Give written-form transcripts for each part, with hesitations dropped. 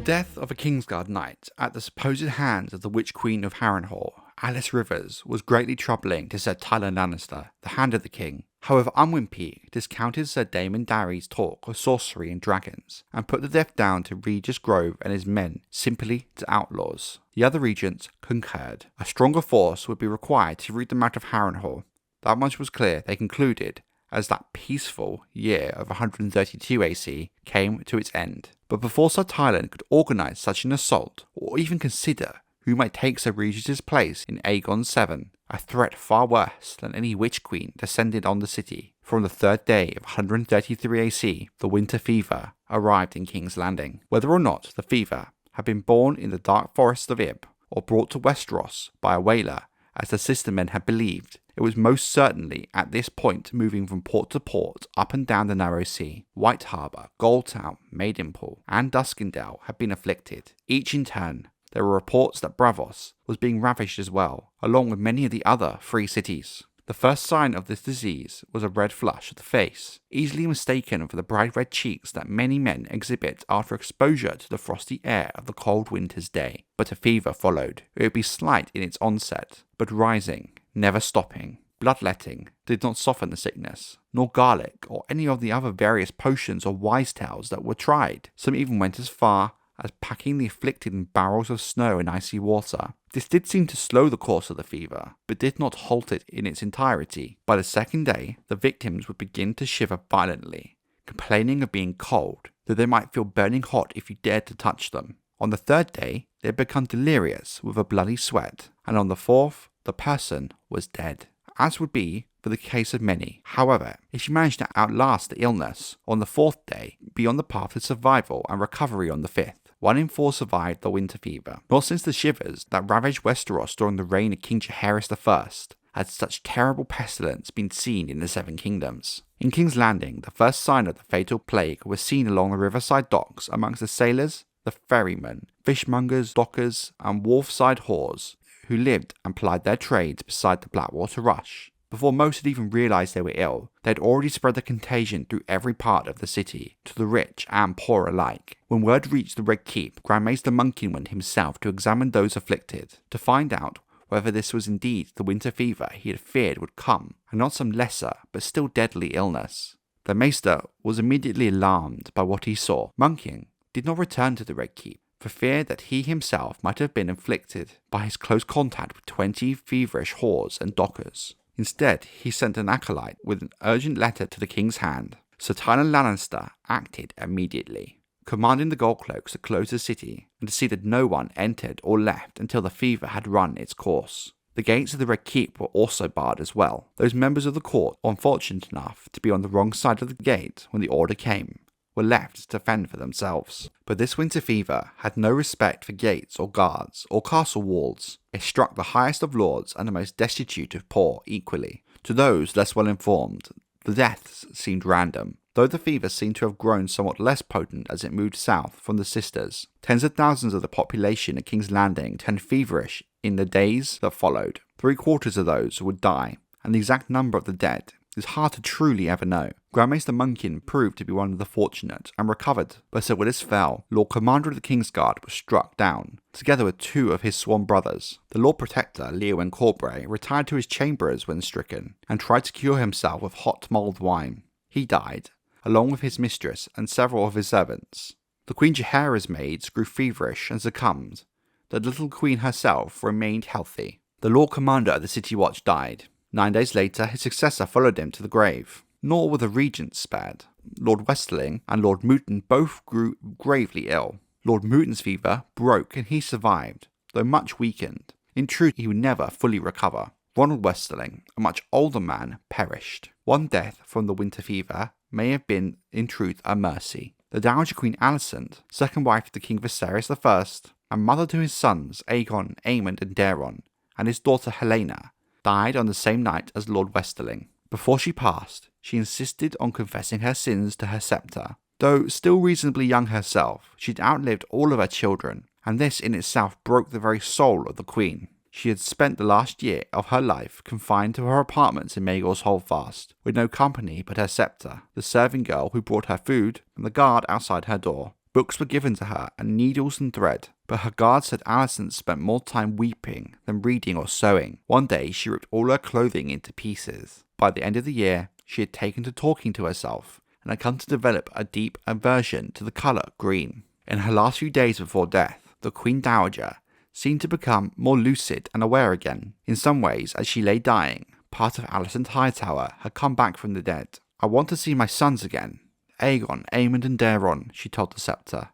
death of a Kingsguard knight at the supposed hands of the Witch Queen of Harrenhal, Alice Rivers, was greatly troubling to Sir Tyland Lannister, the Hand of the King. However, Unwin Peake discounted Sir Daemon Darry's talk of sorcery and dragons, and put the death down to Regis Grove and his men simply to outlaws. The other regents concurred. A stronger force would be required to root them out of Harrenhal. That much was clear, they concluded, as that peaceful year of 132 AC came to its end. But before Sir Tyland could organise such an assault, or even consider who might take Sir Regis's place in Aegon 7, a threat far worse than any Witch Queen descended on the city. From the third day of 133 AC, the winter fever arrived in King's Landing. Whether or not the fever had been born in the dark forests of Ib, or brought to Westeros by a whaler, as the sister men had believed, it was most certainly at this point moving from port to port up and down the narrow sea. White Harbour, Goldtown, Maidenpool, and Duskendale had been afflicted. Each in turn, there were reports that Braavos was being ravaged as well, along with many of the other free cities. The first sign of this disease was a red flush of the face, easily mistaken for the bright red cheeks that many men exhibit after exposure to the frosty air of the cold winter's day. But a fever followed. It would be slight in its onset, but rising, never stopping. Bloodletting did not soften the sickness, nor garlic or any of the other various potions or wise tales that were tried. Some even went as far as packing the afflicted in barrels of snow and icy water. This did seem to slow the course of the fever, but did not halt it in its entirety. By the second day, the victims would begin to shiver violently, complaining of being cold, though they might feel burning hot if you dared to touch them. On the third day, they had become delirious with a bloody sweat, and on the fourth, the person was dead, as would be for the case of many. However, if she managed to outlast the illness on the fourth day, be on the path to survival and recovery on the fifth. 1 in 4 survived the winter fever. Nor since the shivers that ravaged Westeros during the reign of King Jaehaera I had such terrible pestilence been seen in the Seven Kingdoms. In King's Landing, the first sign of the fatal plague was seen along the riverside docks amongst the sailors, the ferrymen, fishmongers, dockers, and wharfside whores who lived and plied their trades beside the Blackwater Rush. Before most had even realised they were ill, they had already spread the contagion through every part of the city, to the rich and poor alike. When word reached the Red Keep, Grand Maester Munkin went himself to examine those afflicted, to find out whether this was indeed the winter fever he had feared would come, and not some lesser but still deadly illness. The Maester was immediately alarmed by what he saw. Munkin did not return to the Red Keep, for fear that he himself might have been inflicted by his close contact with 20 feverish whores and dockers. Instead, he sent an acolyte with an urgent letter to the King's Hand. Sir Tyland Lannister acted immediately, commanding the Goldcloaks to close the city and to see that no one entered or left until the fever had run its course. The gates of the Red Keep were also barred as well. Those members of the court, unfortunate enough to be on the wrong side of the gate when the order came, were left to fend for themselves. But this winter fever had no respect for gates or guards or castle walls. It struck the highest of lords and the most destitute of poor equally. To those less well informed, the deaths seemed random, though the fever seemed to have grown somewhat less potent as it moved south from the Sisters. Tens of thousands of the population at King's Landing turned feverish in the days that followed. 3/4 of those would die, and the exact number of the dead is hard to truly ever know. Grand Maester Munkin proved to be one of the fortunate and recovered, but Sir Willis fell. Lord Commander of the Kingsguard was struck down, together with 2 of his sworn brothers. The Lord Protector, Leowen Corbray, retired to his chambers when stricken, and tried to cure himself with hot mulled wine. He died, along with his mistress and several of his servants. The Queen Jaehaera's maids grew feverish and succumbed. The little queen herself remained healthy. The Lord Commander of the City Watch died. 9 days later, his successor followed him to the grave. Nor were the regents spared. Lord Westerling and Lord Moulton both grew gravely ill. Lord Moulton's fever broke and he survived, though much weakened. In truth, he would never fully recover. Ronald Westerling, a much older man, perished. One death from the winter fever may have been, in truth, a mercy. The Dowager Queen Alicent, second wife to King Viserys I, and mother to his sons Aegon, Aemond and Daeron, and his daughter Helena, died on the same night as Lord Westerling. Before she passed, she insisted on confessing her sins to her sceptre. Though still reasonably young herself, she'd outlived all of her children, and this in itself broke the very soul of the Queen. She had spent the last year of her life confined to her apartments in Maegor's Holdfast, with no company but her sceptre, the serving girl who brought her food, and the guard outside her door. Books were given to her and needles and thread, but her guards said Alicent spent more time weeping than reading or sewing. One day she ripped all her clothing into pieces. By the end of the year, she had taken to talking to herself and had come to develop a deep aversion to the colour green. In her last few days before death, the Queen Dowager seemed to become more lucid and aware again. In some ways, as she lay dying, part of Alicent Hightower had come back from the dead. "I want to see my sons again. Aegon, Aemond and Daeron," she told the scepter.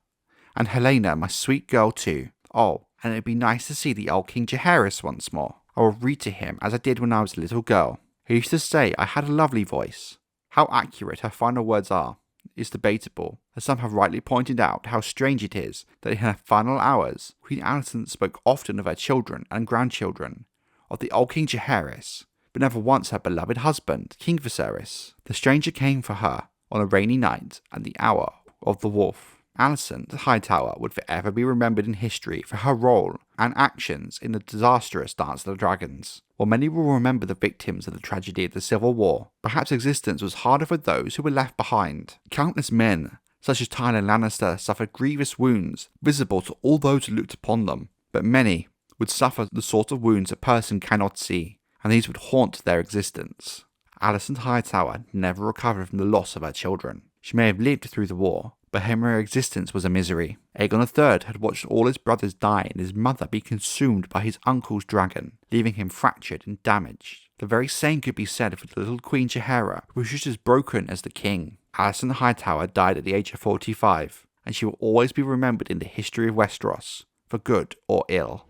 "And Helena, my sweet girl too. Oh, and it'd be nice to see the old King Jaehaera once more. I will read to him as I did when I was a little girl. He used to say I had a lovely voice." How accurate her final words are is debatable, as some have rightly pointed out how strange it is that in her final hours, Queen Alicent spoke often of her children and grandchildren, of the old King Jaehaera, but never once her beloved husband, King Viserys. The stranger came for her on a rainy night at the hour of the wolf. Alicent Hightower would forever be remembered in history for her role and actions in the disastrous Dance of the Dragons. While many will remember the victims of the tragedy of the Civil War, perhaps existence was harder for those who were left behind. Countless men, such as Tyland Lannister, suffered grievous wounds visible to all those who looked upon them, but many would suffer the sort of wounds a person cannot see, and these would haunt their existence. Alicent Hightower never recovered from the loss of her children. She may have lived through the war, but her mere existence was a misery. Aegon III had watched all his brothers die and his mother be consumed by his uncle's dragon, leaving him fractured and damaged. The very same could be said for the little Queen Jaehaera, who was just as broken as the king. Alicent Hightower died at the age of 45, and she will always be remembered in the history of Westeros, for good or ill.